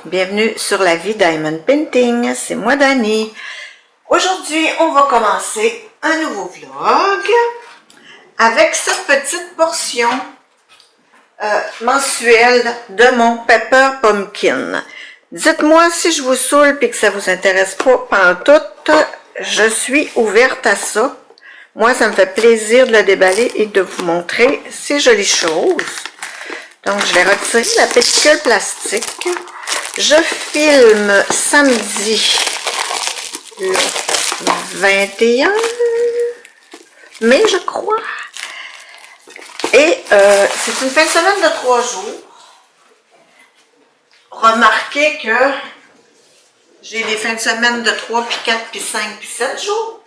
bienvenue sur La Vie Diamond Painting, c'est moi Dani. Aujourd'hui, on va commencer un nouveau vlog avec cette petite portion mensuelle de mon Pepper Pumpkin. Dites-moi si je vous saoule et que ça vous intéresse pas pantoute, je suis ouverte à ça. Moi, ça me fait plaisir de le déballer et de vous montrer ces jolies choses. Donc, je vais retirer la pellicule plastique. Je filme samedi le 21 mai, je crois. Et c'est une fin de semaine de 3 jours. Remarquez que j'ai des fins de semaine de 3, puis 4, puis 5, puis 7 jours.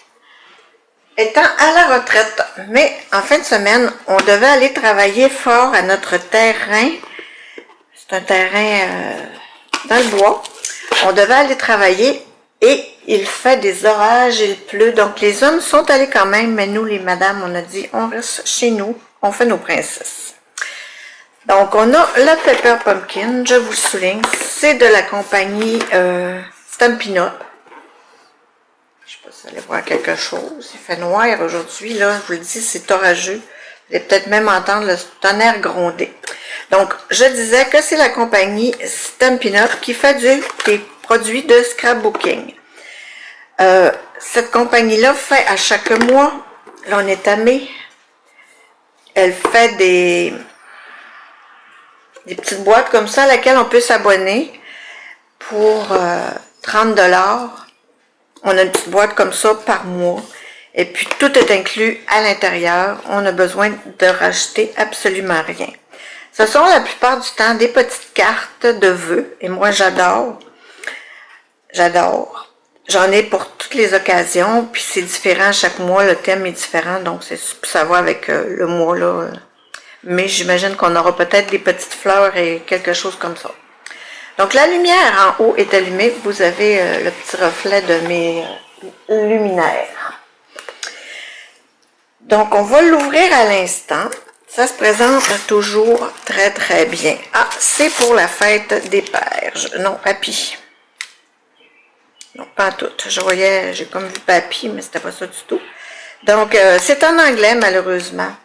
Étant à la retraite, mais en fin de semaine, on devait aller travailler fort à notre terrain. C'est un terrain dans le bois. On devait aller travailler et il fait des orages, il pleut. Donc les hommes sont allés quand même, mais nous, les madames, on a dit on reste chez nous, on fait nos princesses. Donc on a le Pepper Pumpkin, je vous le souligne, c'est de la compagnie Stampin' Up. Je sais pas si vous allez voir quelque chose. Il fait noir aujourd'hui, là, je vous le dis, c'est orageux. Vous allez peut-être même entendre le tonnerre gronder. Donc, je disais que c'est la compagnie Stampin' Up qui fait des produits de scrapbooking. Cette compagnie-là fait à chaque mois, là on est à mai, elle fait des petites boîtes comme ça à laquelle on peut s'abonner pour 30 $. On a une petite boîte comme ça par mois. Et puis, tout est inclus à l'intérieur. On a besoin de rajouter absolument rien. Ce sont la plupart du temps des petites cartes de vœux. Et moi, j'adore. J'adore. J'en ai pour toutes les occasions. Puis, c'est différent chaque mois. Le thème est différent. Donc, ça va avec le mois, là. Mais j'imagine qu'on aura peut-être des petites fleurs et quelque chose comme ça. Donc, la lumière en haut est allumée. Vous avez le petit reflet de mes luminaires. Donc, on va l'ouvrir à l'instant. Ça se présente toujours très, très bien. Ah, c'est pour la fête des pères. Non, papy. Non, pas tout. Je voyais, j'ai comme vu papy, mais c'était pas ça du tout. Donc, c'est en anglais, malheureusement.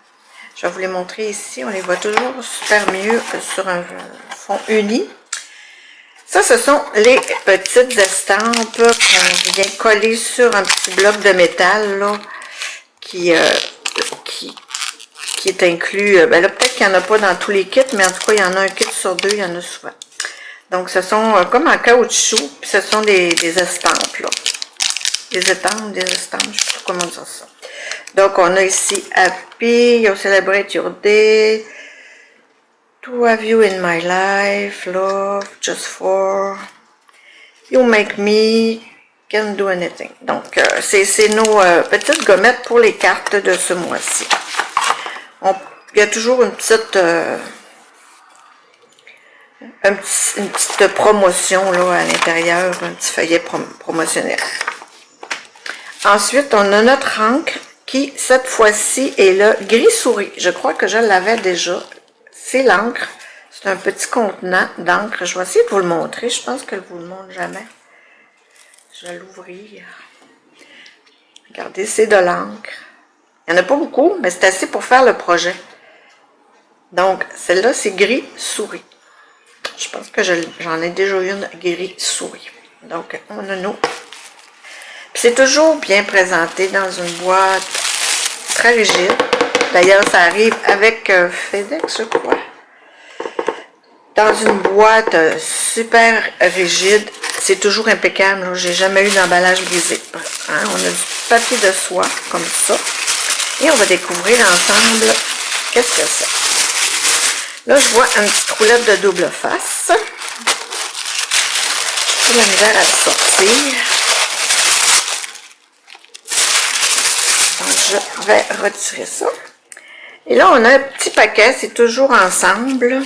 Je vais vous les montrer ici. On les voit toujours super mieux sur un fond uni. Ça, ce sont les petites estampes qu'on vient coller sur un petit bloc de métal, là, qui est inclus. Ben là, peut-être qu'il n'y en a pas dans tous les kits, mais en tout cas, il y en a un kit sur 2, il y en a souvent. Donc, ce sont comme en caoutchouc, puis ce sont des estampes, là. Des estampes, je ne sais pas comment dire ça. Donc, on a ici Happy, You Celebrate Your Day, To have you in my life, love, just for, you make me, can do anything. Donc, c'est nos petites gommettes pour les cartes de ce mois-ci. Il y a toujours une petite, une petite promotion là, à l'intérieur, un petit feuillet promotionnel. Ensuite, on a notre encre qui, cette fois-ci, est le gris souris. Je crois que je l'avais déjà. C'est l'encre. C'est un petit contenant d'encre. Je vais essayer de vous le montrer. Je pense que je ne vous le montre jamais. Je vais l'ouvrir. Regardez, c'est de l'encre. Il n'y en a pas beaucoup, mais c'est assez pour faire le projet. Donc, celle-là, c'est gris souris. Je pense que j'en ai déjà une gris souris. Donc, on a nos... Puis c'est toujours bien présenté dans une boîte très rigide. D'ailleurs, ça arrive avec FedEx, je crois. Dans une boîte super rigide. C'est toujours impeccable. J'ai jamais eu d'emballage brisé. Hein? On a du papier de soie, comme ça. Et on va découvrir ensemble qu'est-ce que c'est. Là, je vois une petite roulette de double face. J'ai la misère à le sortir. Donc, je vais retirer ça. Et là, on a un petit paquet, c'est toujours ensemble.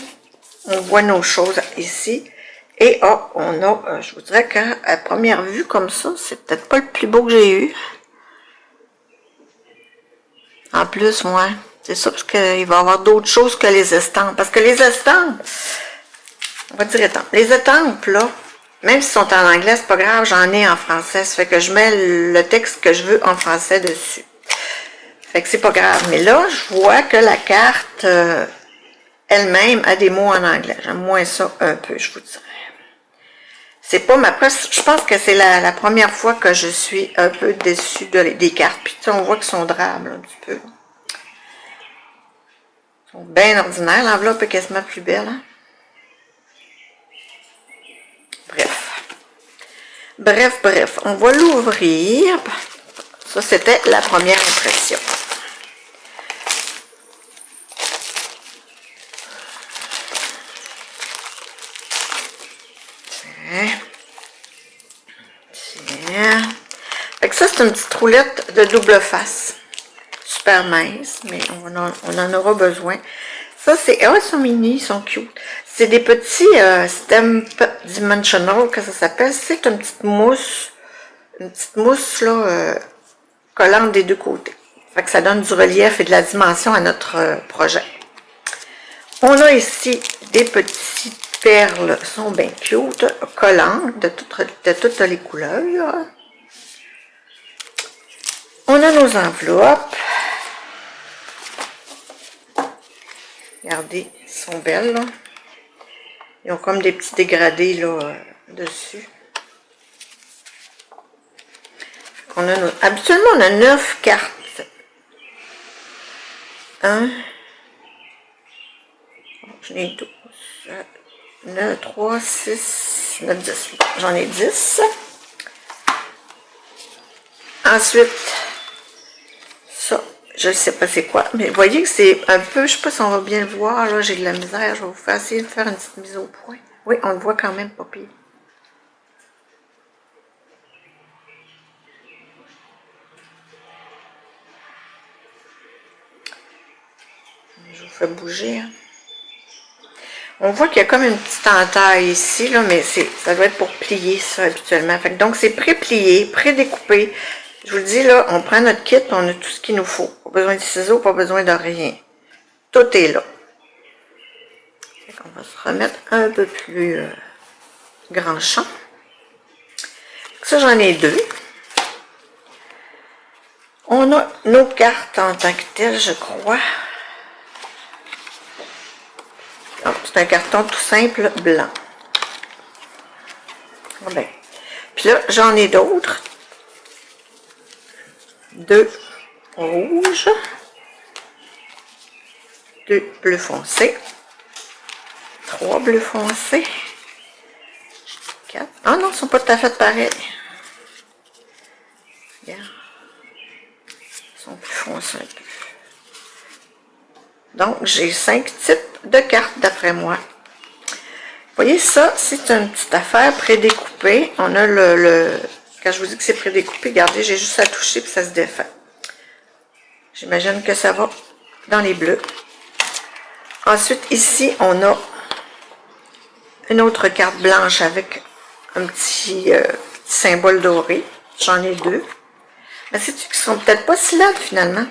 On voit nos choses ici. Et on a, je vous dirais qu'à première vue, comme ça, c'est peut-être pas le plus beau que j'ai eu. En plus, moi, c'est ça, parce qu'il va y avoir d'autres choses que les estampes. Parce que les estampes, on va dire étampes. Les étampes, là, même s'ils sont en anglais, c'est pas grave, j'en ai en français. Ça fait que je mets le texte que je veux en français dessus. Fait que c'est pas grave. Mais là, je vois que la carte elle-même a des mots en anglais. J'aime moins ça un peu, je vous dirais. C'est pas ma première... Je pense que c'est la première fois que je suis un peu déçue des cartes. Puis tu sais, on voit qu'ils sont drables un petit peu. Ils sont bien ordinaires. L'enveloppe est quasiment plus belle. Hein? Bref. On va l'ouvrir. Ça, c'était la première impression. Fait que ça, c'est une petite roulette de double face. Super mince, mais on en aura besoin. Ça, c'est... Oh, ils sont mini, ils sont cute. C'est des petits Stamp Dimensional, que ça s'appelle. C'est une petite mousse là, collante des deux côtés. Fait que ça donne du relief et de la dimension à notre projet. On a ici des petites perles, sont bien cute, collantes de toutes les couleurs. On a nos enveloppes. Regardez, ils sont belles, là. Ils ont comme des petits dégradés, là, dessus. Habituellement, on a 9 cartes. 1, j'en ai 12, 9, 3, 6, 9, 10. J'en ai 10. Ensuite, ça, je ne sais pas c'est quoi, mais vous voyez que c'est un peu, je ne sais pas si on va bien le voir, là, j'ai de la misère, je vais vous faire essayer de faire une petite mise au point. Oui, on le voit quand même pas pire. Je vous fais bouger. Hein. On voit qu'il y a comme une petite entaille ici, là, mais ça doit être pour plier ça habituellement. Fait que donc c'est pré-plié, pré-découpé. Je vous le dis, là, on prend notre kit, on a tout ce qu'il nous faut. Pas besoin de ciseaux, pas besoin de rien. Tout est là. On va se remettre un peu plus grand champ. Ça, j'en ai 2. On a nos cartes en tant que telles, je crois. C'est un carton tout simple blanc. Bien. Puis là, j'en ai d'autres. 2 rouges. 2 bleus foncés. 3 bleus foncés. 4. Ah non, ils ne sont pas tout à fait pareils. Regarde. Ils sont plus foncés un peu. Donc, j'ai 5 types de cartes d'après moi. Vous voyez, ça, c'est une petite affaire prédécoupée. On a quand je vous dis que c'est prédécoupé, regardez, j'ai juste à toucher puis ça se défait. J'imagine que ça va dans les bleus. Ensuite, ici, on a une autre carte blanche avec un petit symbole doré. J'en ai 2. Mais c'est-tu qu'ils sont peut-être pas si laides, finalement?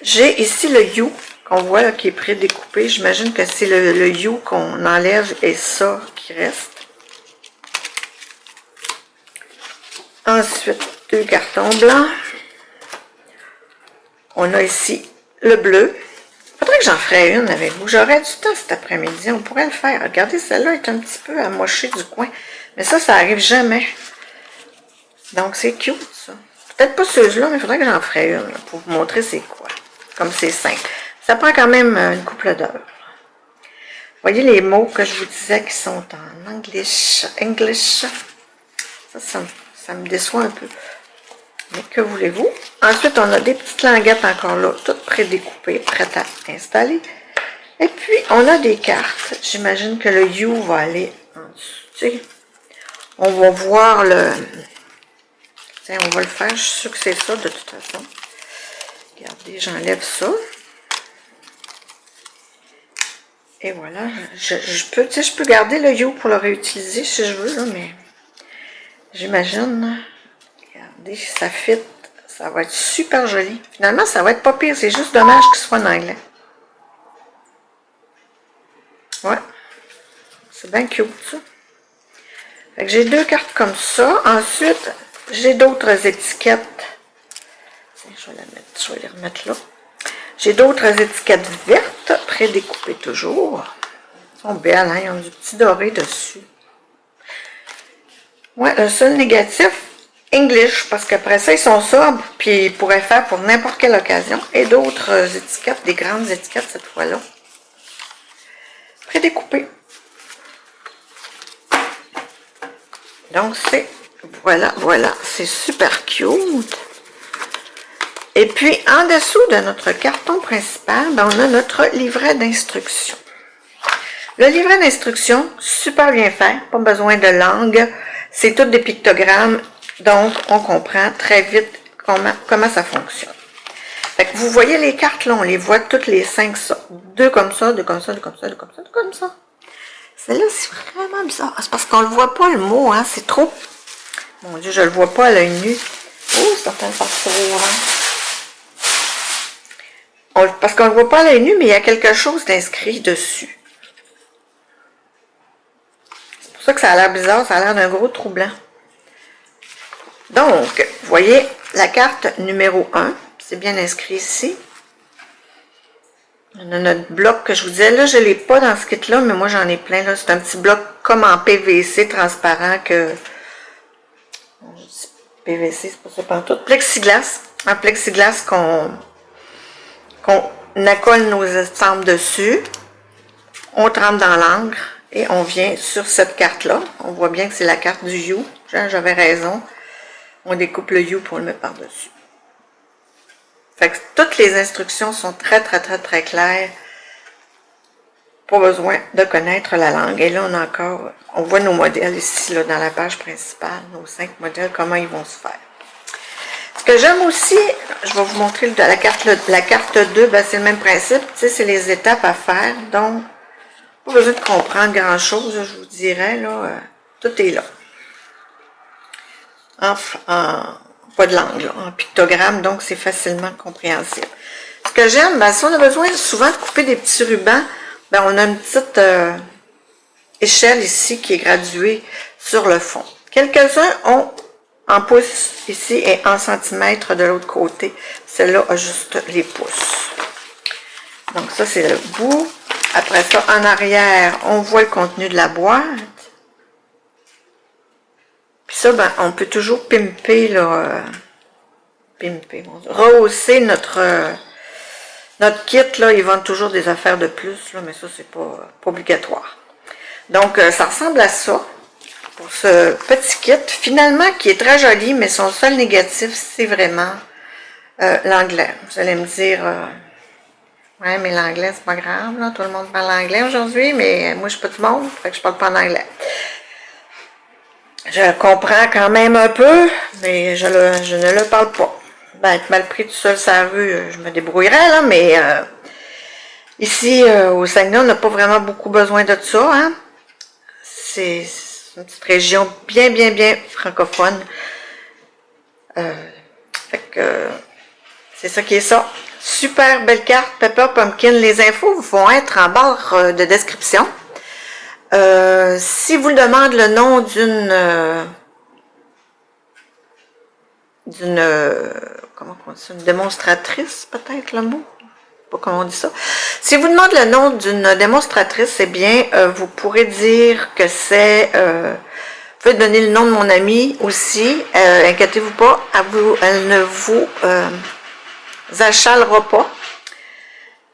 J'ai ici le You qu'on voit là, qui est prédécoupé. J'imagine que c'est le You qu'on enlève et ça qui reste. Ensuite, 2 cartons blancs. On a ici le bleu. Il faudrait que j'en ferais une avec vous. J'aurais du temps cet après-midi. On pourrait le faire. Regardez, celle-là est un petit peu amochée du coin. Mais ça arrive jamais. Donc, c'est cute, ça. Peut-être pas ceux-là, mais il faudrait que j'en ferais une là, pour vous montrer c'est quoi. Comme c'est simple. Ça prend quand même une couple d'heures. Voyez les mots que je vous disais qui sont en English. Ça me déçoit un peu. Mais que voulez-vous? Ensuite, on a des petites languettes encore là, toutes prédécoupées, prêtes à installer. Et puis, on a des cartes. J'imagine que le You va aller en dessous. Tu sais, on va voir le... Tiens, on va le faire. Je suis sûre que c'est ça de toute façon. Regardez, j'enlève ça. Et voilà. Je peux garder le You pour le réutiliser si je veux, là, mais j'imagine... Regardez, ça fit. Ça va être super joli. Finalement, ça va être pas pire. C'est juste dommage qu'il soit en anglais. Ouais. C'est bien cute, ça. Fait que j'ai 2 cartes comme ça. Ensuite, j'ai d'autres étiquettes. Tiens, je vais les remettre là. J'ai d'autres étiquettes vertes, prédécoupées toujours. Elles sont belles, hein? Ils ont du petit doré dessus. Ouais, le seul négatif, English, parce qu'après ça, ils sont sobres, puis ils pourraient faire pour n'importe quelle occasion. Et d'autres étiquettes, des grandes étiquettes cette fois-là. Prédécoupées. Donc, c'est, voilà, c'est super cute. Et puis, en dessous de notre carton principal, ben, on a notre livret d'instructions. Le livret d'instructions, super bien fait, pas besoin de langue, c'est tout des pictogrammes, donc on comprend très vite comment ça fonctionne. Fait que vous voyez les cartes là, on les voit toutes les 5 sortes. 2 comme ça, 2 comme ça, 2 comme ça, 2 comme ça, 2 comme ça. Celle-là, c'est vraiment bizarre. C'est parce qu'on ne le voit pas le mot, hein, c'est trop... Mon Dieu, je ne le vois pas à l'œil nu. Oh, c'est en train de partir, hein. Parce qu'on ne le voit pas à l'œil nu, mais il y a quelque chose d'inscrit dessus. C'est pour ça que ça a l'air bizarre, ça a l'air d'un gros trou blanc. Donc, vous voyez, la carte numéro 1, c'est bien inscrit ici. On a notre bloc que je vous disais, là, je ne l'ai pas dans ce kit-là, mais moi j'en ai plein, là. C'est un petit bloc comme en PVC transparent que... PVC, c'est pas ça pantoute. Plexiglas. Un plexiglas qu'on accole nos estampes dessus. On trempe dans l'encre et on vient sur cette carte-là. On voit bien que c'est la carte du You. J'avais raison. On découpe le You pour le mettre par-dessus. Fait que toutes les instructions sont très claires. Pas besoin de connaître la langue. Et là, on voit nos modèles ici, là, dans la page principale, nos 5 modèles, comment ils vont se faire. Ce que j'aime aussi, je vais vous montrer la carte 2, ben, c'est le même principe, tu sais, c'est les étapes à faire, donc, pas besoin de comprendre grand-chose, je vous dirais, là, tout est là. Pas de langue, là, en pictogramme, donc c'est facilement compréhensible. Ce que j'aime, ben, si on a besoin souvent de couper des petits rubans, ben, on a une petite échelle ici qui est graduée sur le fond. Quelques-uns ont en pouces ici et en centimètres de l'autre côté. Celle-là a juste les pouces. Donc ça, c'est le bout. Après ça, en arrière, on voit le contenu de la boîte. Puis ça, ben, on peut toujours pimper, là, rehausser notre kit, là, ils vendent toujours des affaires de plus, là, mais ça, c'est pas obligatoire. Donc, ça ressemble à ça, pour ce petit kit, finalement, qui est très joli, mais son seul négatif, c'est vraiment l'anglais. Vous allez me dire, ouais, mais l'anglais, c'est pas grave, là, tout le monde parle anglais aujourd'hui, mais moi, je suis pas du monde, fait que je parle pas en anglais. Je comprends quand même un peu, mais je ne le parle pas. Ben, être mal pris tout seul sur la rue, je me débrouillerais, là, mais ici, au Saguenay, on n'a pas vraiment beaucoup besoin de ça, hein. C'est une petite région bien francophone. Fait que, c'est ça qui est ça. Super belle carte, Pepper Pumpkin. Les infos vont être en barre de description. Si vous demande le nom comment on dit ça, une démonstratrice, peut-être le mot? Pas comment on dit ça. Si vous demande le nom d'une démonstratrice, eh bien, vous pourrez dire que c'est... vous pouvez donner le nom de mon amie aussi. Inquiétez-vous pas, elle ne vous achalera pas.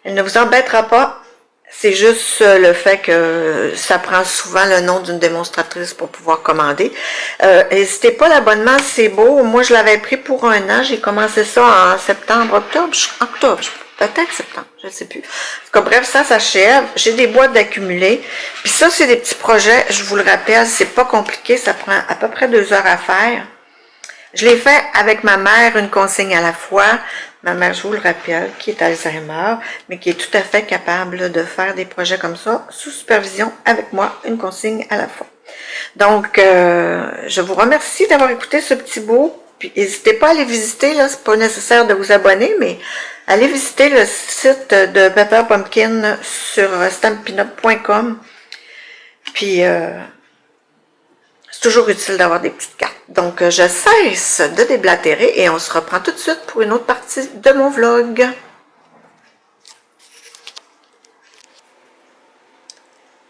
Elle ne vous embêtera pas. C'est juste le fait que ça prend souvent le nom d'une démonstratrice pour pouvoir commander. N'hésitez pas, l'abonnement, c'est beau. Moi, je l'avais pris pour 1 an. J'ai commencé ça en septembre, octobre, peut-être septembre, je ne sais plus. En tout cas, bref, ça s'achève. J'ai des boîtes d'accumuler. Puis ça, c'est des petits projets. Je vous le rappelle, c'est pas compliqué. Ça prend à peu près 2 heures à faire. Je l'ai fait avec ma mère, une consigne à la fois. Ma mère, je vous le rappelle, qui est Alzheimer, mais qui est tout à fait capable de faire des projets comme ça, sous supervision, avec moi, une consigne à la fois. Donc, je vous remercie d'avoir écouté ce petit bout. Puis, n'hésitez pas à aller visiter, là, c'est pas nécessaire de vous abonner, mais allez visiter le site de Pepper Pumpkin sur stampinup.com. Puis, c'est toujours utile d'avoir des petites cartes. Donc, je cesse de déblatérer et on se reprend tout de suite pour une autre partie de mon vlog.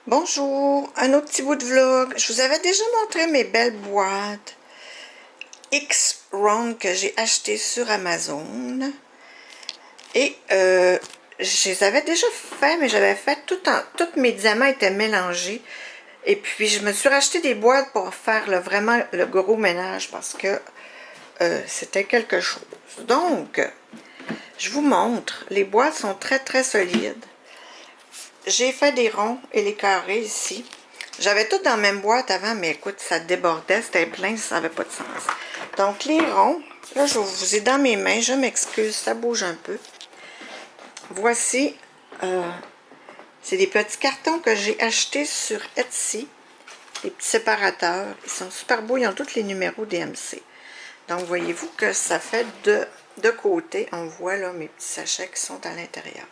Bonjour, un autre petit bout de vlog. Je vous avais déjà montré mes belles boîtes X-Round que j'ai achetées sur Amazon. Et je les avais déjà fait, mais j'avais fait tous mes diamants étaient mélangés. Et puis, je me suis racheté des boîtes pour faire vraiment le gros ménage parce que c'était quelque chose. Donc, je vous montre. Les boîtes sont très, très solides. J'ai fait des ronds et les carrés ici. J'avais tout dans la même boîte avant, mais écoute, ça débordait, c'était plein, ça n'avait pas de sens. Donc, les ronds, là, je vous ai dans mes mains, je m'excuse, ça bouge un peu. Voici, c'est des petits cartons que j'ai achetés sur Etsy, des petits séparateurs. Ils sont super beaux, ils ont tous les numéros DMC. Donc, voyez-vous que ça fait de côté, on voit là mes petits sachets qui sont à l'intérieur.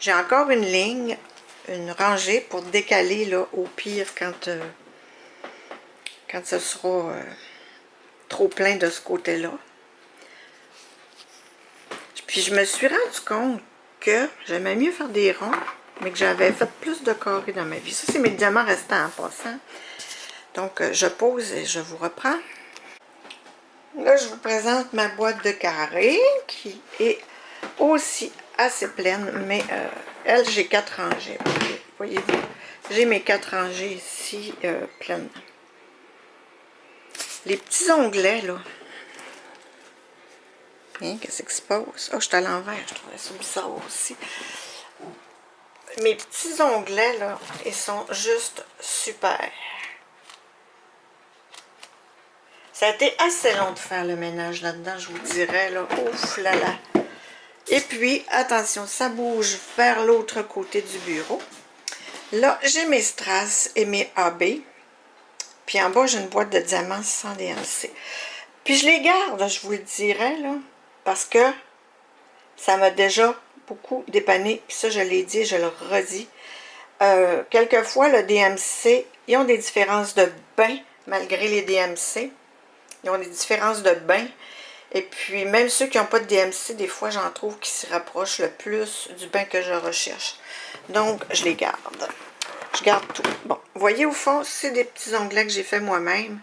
J'ai encore une ligne, une rangée pour décaler là, au pire quand ce sera trop plein de ce côté-là. Puis je me suis rendu compte que j'aimais mieux faire des ronds, mais que j'avais fait plus de carrés dans ma vie. Ça, c'est mes diamants restants en passant. Donc, je pose et je vous reprends. Là, je vous présente ma boîte de carrés qui est aussi assez pleine, mais elle, j'ai 4 rangées. Voyez-vous, j'ai mes 4 rangées ici pleines. Les petits onglets, là. Hein, qu'est-ce qui se passe? Oh, je suis à l'envers, je trouvais ça bizarre aussi. Mes petits onglets, là, ils sont juste super. Ça a été assez long de faire le ménage là-dedans, je vous dirais, là. Ouf là là. Et puis, attention, ça bouge vers l'autre côté du bureau. Là, j'ai mes strass et mes AB. Puis en bas, j'ai une boîte de diamants sans DMC. Puis je les garde, je vous le dirais, là, parce que ça m'a déjà beaucoup dépanné. Puis ça, je l'ai dit et je le redis. Quelquefois, le DMC, ils ont des différences de bain, malgré les DMC. Ils ont des différences de bain. Et puis, même ceux qui n'ont pas de DMC, des fois, j'en trouve qui se rapprochent le plus du bain que je recherche. Donc, je les garde. Je garde tout. Bon, vous voyez, au fond, c'est des petits onglets que j'ai fait moi-même.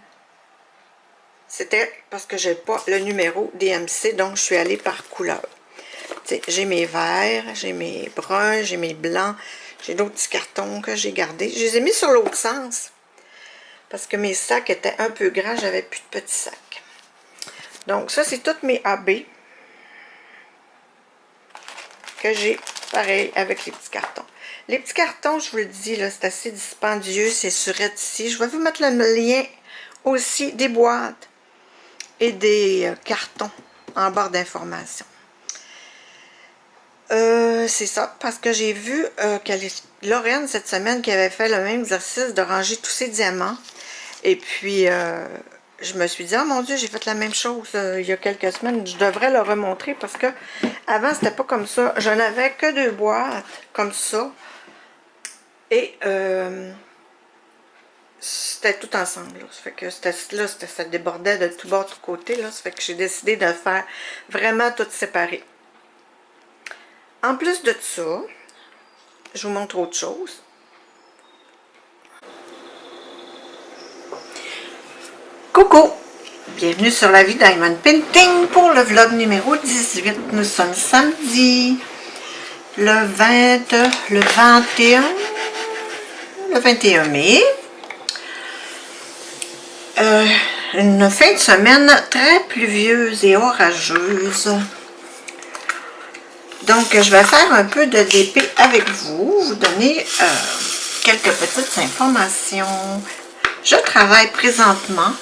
C'était parce que j'ai pas le numéro DMC, donc je suis allée par couleur. J'ai mes verts, j'ai mes bruns, j'ai mes blancs, j'ai d'autres petits cartons que j'ai gardés. Je les ai mis sur l'autre sens parce que mes sacs étaient un peu grands, j'avais plus de petits sacs. Donc, ça, c'est toutes mes AB que j'ai, pareil, avec les petits cartons. Les petits cartons, je vous le dis, là, c'est assez dispendieux, c'est sur Etsy. Je vais vous mettre le lien aussi des boîtes et des cartons en barre d'informations. C'est ça, parce que j'ai vu Lauriane cette semaine qui avait fait le même exercice de ranger tous ses diamants. Et puis, je me suis dit, oh mon Dieu, j'ai fait la même chose il y a quelques semaines. Je devrais le remontrer parce que avant, c'était pas comme ça. Je n'avais que 2 boîtes comme ça. Et c'était tout ensemble. Là. Ça fait que ça débordait de tout bord, de tout côté. Là. Ça fait que j'ai décidé de faire vraiment tout séparé. En plus de ça, je vous montre autre chose. Coucou! Bienvenue sur la vie Diamond Painting pour le vlog numéro 18. Nous sommes samedi, le 21 mai. Une fin de semaine très pluvieuse et orageuse. Donc, je vais faire un peu de DP avec vous, vous donner quelques petites informations. Je travaille présentement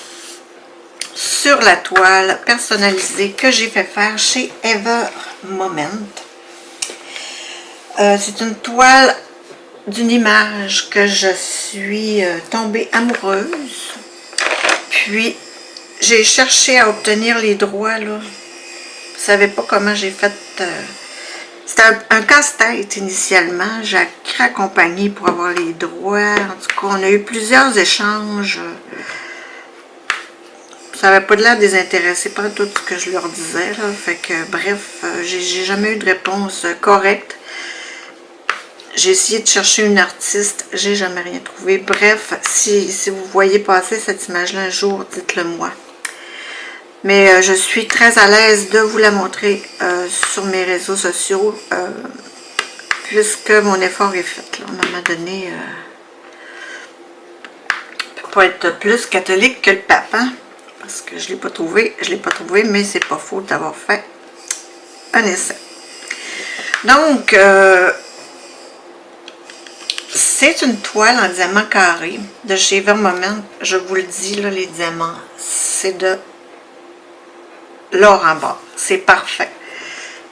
sur la toile personnalisée que j'ai fait faire chez Ever Moment. C'est une toile d'une image que je suis tombée amoureuse. Puis, j'ai cherché à obtenir les droits, là. Vous savez pas comment j'ai fait C'était un casse-tête initialement. J'ai accompagné pour avoir les droits. En tout cas, on a eu plusieurs échanges. Ça n'avait pas de l'air désintéressé par tout ce que je leur disais. Là. Fait que, bref, j'ai jamais eu de réponse correcte. J'ai essayé de chercher une artiste, j'ai jamais rien trouvé. Bref, si vous voyez passer cette image-là un jour, dites-le moi. Mais je suis très à l'aise de vous la montrer sur mes réseaux sociaux, puisque mon effort est fait. Là. À un moment donné, on ne peut pas être plus catholique que le pape, hein? Parce que je ne l'ai pas trouvé, mais c'est pas faute d'avoir fait un essai. Donc, c'est une toile en diamant carré de chez Vermoment. Je vous le dis, là, les diamants, c'est de l'or en bas. C'est parfait.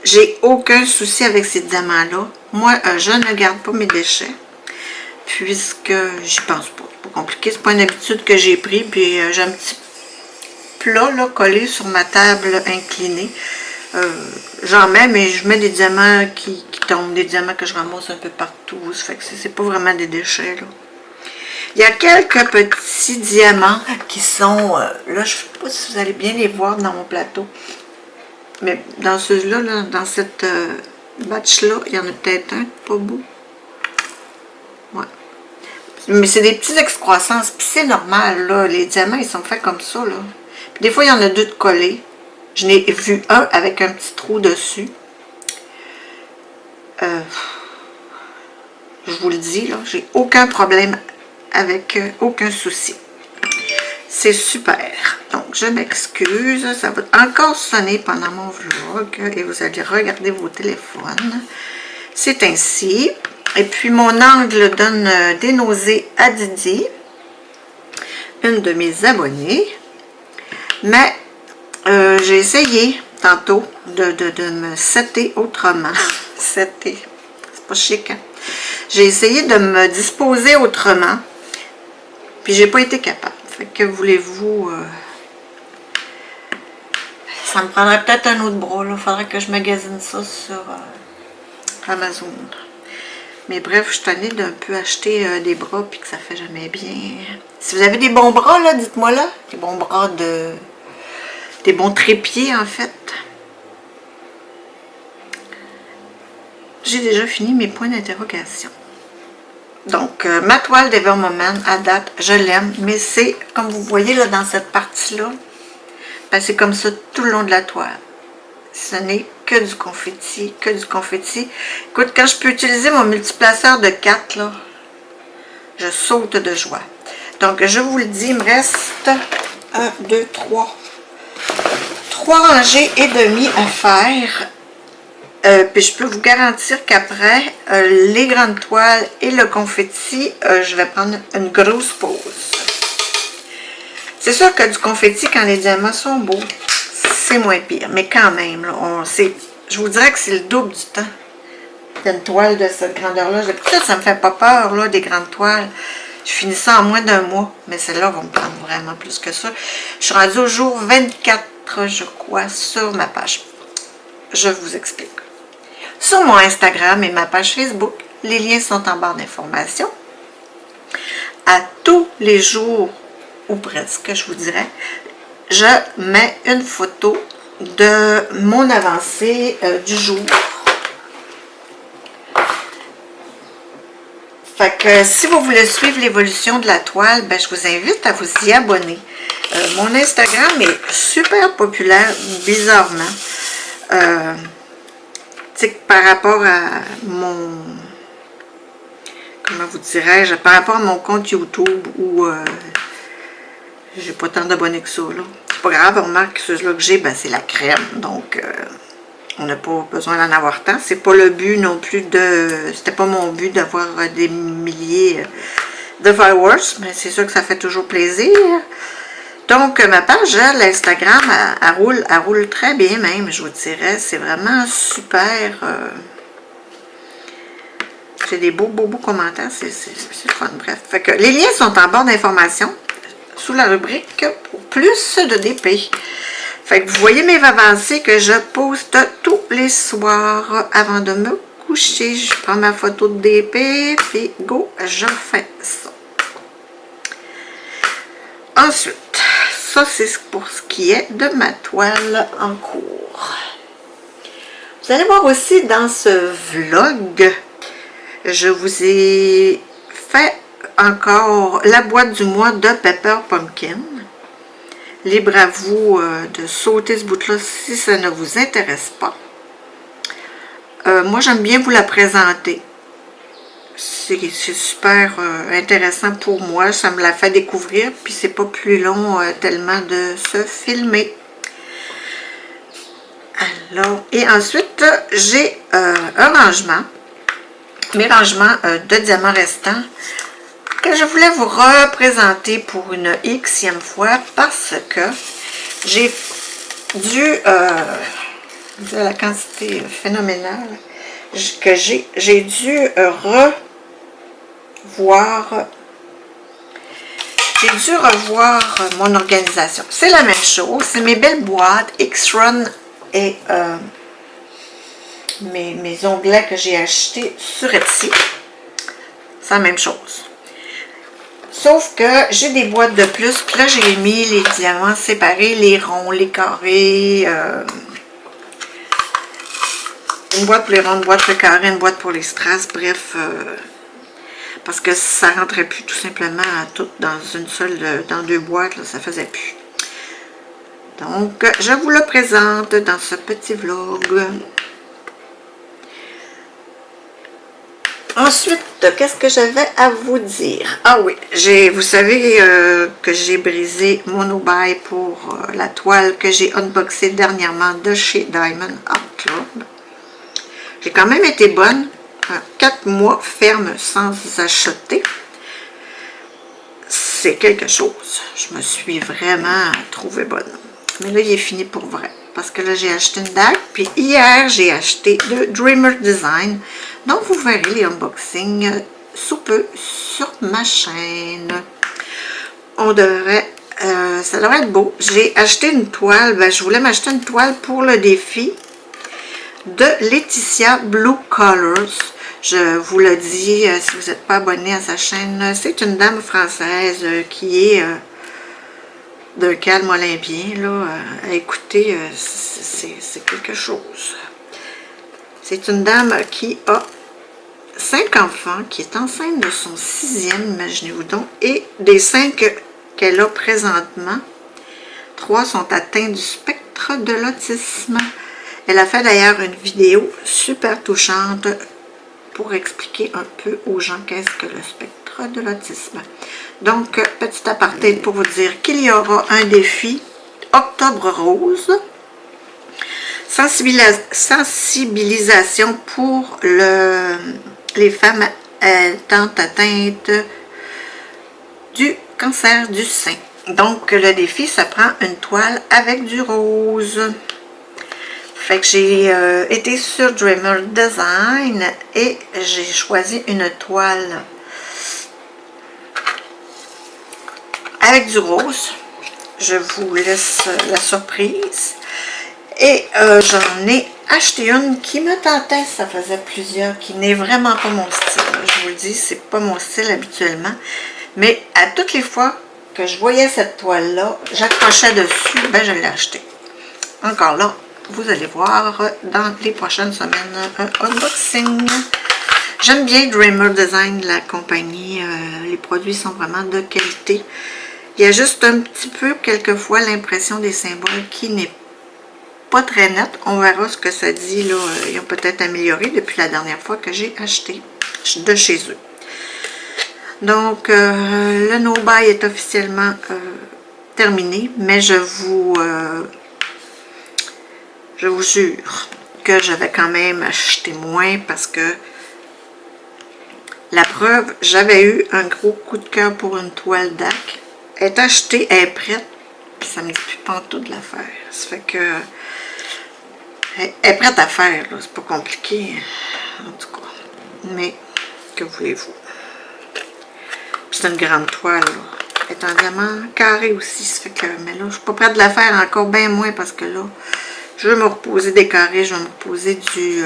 J'ai aucun souci avec ces diamants-là. Moi, je ne garde pas mes déchets, puisque j'y pense pas. C'est pas compliqué. C'est pas une habitude que j'ai pris. Puis j'ai un petit plat là, collé sur ma table inclinée. J'en mets, mais je mets des diamants qui tombent, des diamants que je ramasse un peu partout. Ça fait que c'est pas vraiment des déchets, là. Il y a quelques petits diamants qui sont... là, je ne sais pas si vous allez bien les voir dans mon plateau. Mais dans ceux-là, là, dans cette batch-là, il y en a peut-être un, pas beau. Ouais. Mais c'est des petites excroissances, puis c'est normal, là. Les diamants, ils sont faits comme ça, là. Puis des fois, il y en a deux de collés. Je n'ai vu un avec un petit trou dessus. Je vous le dis, là, j'ai aucun problème avec aucun souci. C'est super. Donc, je m'excuse. Ça va encore sonner pendant mon vlog et vous allez regarder vos téléphones. C'est ainsi. Et puis, mon angle donne des nausées à Didi, une de mes abonnées. Mais j'ai essayé tantôt de me setter autrement. Setter, c'est pas chic, hein? J'ai essayé de me disposer autrement, puis j'ai pas été capable. Fait que voulez-vous... ça me prendrait peut-être un autre bras, là. Faudrait que je magasine ça sur Amazon. Mais bref, je suis tannée d'un peu acheter des bras, puis que ça fait jamais bien. Si vous avez des bons bras, là, dites-moi là. Des bons bras de... Des bons trépieds, en fait. J'ai déjà fini mes points d'interrogation. Donc, ma toile d'Evermoment, à date, je l'aime. Mais c'est, comme vous voyez là dans cette partie-là, ben, c'est comme ça tout le long de la toile. Ce n'est que du confetti, que du confetti. Écoute, quand je peux utiliser mon multiplaceur de 4, là, je saute de joie. Donc, je vous le dis, il me reste 1, 2, 3. 3 rangées et demie à faire. Puis je peux vous garantir qu'après les grandes toiles et le confetti, je vais prendre une grosse pause. C'est sûr que du confetti, quand les diamants sont beaux, c'est moins pire. Mais quand même, là, je vous dirais que c'est le double du temps d'une toile de cette grandeur-là. Peut-être ça me fait pas peur, là, des grandes toiles. Je finis ça en moins d'un mois. Mais celle-là va me prendre vraiment plus que ça. Je suis rendue au jour 24, je crois, sur ma page. Je vous explique. Sur mon Instagram et ma page Facebook, les liens sont en barre d'informations. À tous les jours, ou presque, je vous dirais, je mets une photo de mon avancée du jour. Fait que si vous voulez suivre l'évolution de la toile, ben, je vous invite à vous y abonner. Mon Instagram est super populaire, bizarrement. Par rapport à mon... Comment vous dirais-je? Par rapport à mon compte YouTube où j'ai pas tant d'abonnés que ça, là. C'est pas grave, on remarque que ceux-là que j'ai, ben, c'est la crème. Donc, on n'a pas besoin d'en avoir tant. C'est pas le but non plus de... C'était pas mon but d'avoir des milliers de followers, mais c'est sûr que ça fait toujours plaisir. Donc, ma page, l'Instagram, elle roule très bien même, je vous dirais. C'est vraiment super. J'ai des beaux commentaires. C'est fun, bref. Fait que les liens sont en barre d'informations sous la rubrique pour plus de DP. Fait que vous voyez mes avancées que je poste tous les soirs avant de me coucher. Je prends ma photo de DP, puis go, je fais ça. Ensuite, ça c'est pour ce qui est de ma toile en cours. Vous allez voir aussi dans ce vlog, je vous ai fait encore la boîte du mois de Pepper Pumpkin. Libre à vous de sauter ce bout-là si ça ne vous intéresse pas. Moi, j'aime bien vous la présenter. C'est super intéressant pour moi. Ça me la fait découvrir. Puis, c'est pas plus long tellement de se filmer. Alors, et ensuite, j'ai un rangement. Mes rangements de diamants restants que je voulais vous représenter pour une xème fois parce que j'ai dû, la quantité phénoménale que j'ai dû revoir mon organisation. C'est la même chose, c'est mes belles boîtes X-Run et mes onglets que j'ai achetés sur Etsy. C'est la même chose. Sauf que j'ai des boîtes de plus, puis là j'ai mis les diamants séparés, les ronds, les carrés, une boîte pour les ronds, une boîte pour les carrés, une boîte pour les strass, bref, parce que ça rentrait plus tout simplement tout dans une seule, dans deux boîtes, là, ça faisait plus. Donc, je vous le présente dans ce petit vlog. Ensuite, qu'est-ce que j'avais à vous dire? Ah oui, vous savez que j'ai brisé mon no-buy pour la toile que j'ai unboxée dernièrement de chez Diamond Art Club. J'ai quand même été bonne. 4 mois ferme sans acheter. C'est quelque chose. Je me suis vraiment trouvée bonne. Mais là, il est fini pour vrai. Parce que là, j'ai acheté une dague. Puis hier, j'ai acheté le Dreamer Design. Donc, vous verrez les unboxings sous peu sur ma chaîne. On devrait... ça devrait être beau. J'ai acheté une toile. Ben, je voulais m'acheter une toile pour le défi de Laetitia Blue Colors. Je vous le dis, si vous n'êtes pas abonné à sa chaîne, c'est une dame française qui est d'un calme olympien. Là, à écouter, c'est quelque chose. C'est une dame qui a 5 enfants, qui est enceinte de son 6e, imaginez-vous donc, et des 5 qu'elle a présentement, 3 sont atteints du spectre de l'autisme. Elle a fait d'ailleurs une vidéo super touchante pour expliquer un peu aux gens qu'est-ce que le spectre de l'autisme. Donc, petit aparté pour vous dire qu'il y aura un défi Octobre Rose, sensibilisation pour les femmes étant atteintes du cancer du sein. Donc, le défi, ça prend une toile avec du rose. Fait que j'ai été sur Dreamer Design et j'ai choisi une toile avec du rose. Je vous laisse la surprise. Et j'en ai acheté une qui me tentait, ça faisait plusieurs, qui n'est vraiment pas mon style. Je vous le dis, c'est pas mon style habituellement. Mais à toutes les fois que je voyais cette toile-là, j'accrochais dessus, ben je l'ai acheté. Encore là, vous allez voir dans les prochaines semaines un unboxing. J'aime bien Dreamer Design, la compagnie. Les produits sont vraiment de qualité. Il y a juste un petit peu, quelquefois, l'impression des symboles qui n'est pas très nette. On verra ce que ça dit. Là. Ils ont peut-être amélioré depuis la dernière fois que j'ai acheté de chez eux. Donc, le no-buy est officiellement terminé, mais je vous jure que je vais quand même acheter moins parce que la preuve, j'avais eu un gros coup de cœur pour une toile d'Ac. Elle est achetée, elle est prête, puis ça me dit plus pantoute de la faire. Ça fait que elle est prête à faire, c'est pas compliqué, en tout cas. Mais, que voulez-vous? C'est une grande toile, là. est un diamant carré aussi. Ça fait que, mais là, je ne suis pas prête de la faire encore bien moins parce que là, je veux me reposer des carrés, je vais me reposer du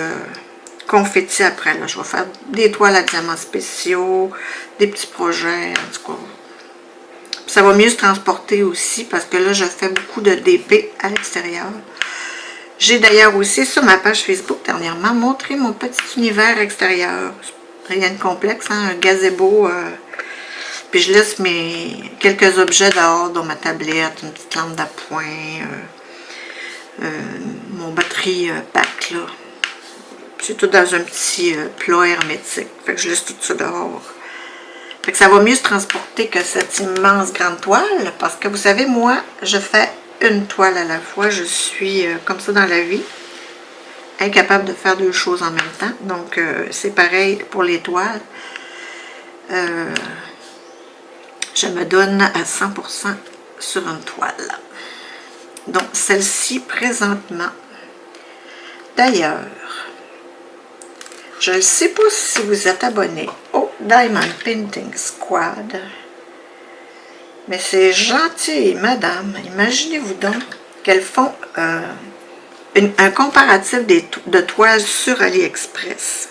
confetti après. Là. Je vais faire des toiles à diamants spéciaux, des petits projets, en tout cas. Ça va mieux se transporter aussi parce que là, je fais beaucoup de DP à l'extérieur. J'ai d'ailleurs aussi sur ma page Facebook dernièrement montré mon petit univers extérieur. Rien de complexe, hein? Un gazebo. Puis je laisse quelques objets dehors, dont ma tablette, une petite lampe d'appoint, mon batterie pack là. C'est tout dans un petit plat hermétique. Fait que je laisse tout ça dehors. Fait que ça va mieux se transporter que cette immense grande toile. Parce que vous savez, moi, je fais une toile à la fois. Je suis comme ça dans la vie. Incapable de faire deux choses en même temps. Donc, c'est pareil pour les toiles. Je me donne à 100% sur une toile. Donc, celle-ci, présentement. D'ailleurs, je ne sais pas si vous êtes abonné au Diamond Painting Squad. Mais c'est gentil, madame. Imaginez-vous donc qu'elles font un comparatif de toiles sur AliExpress.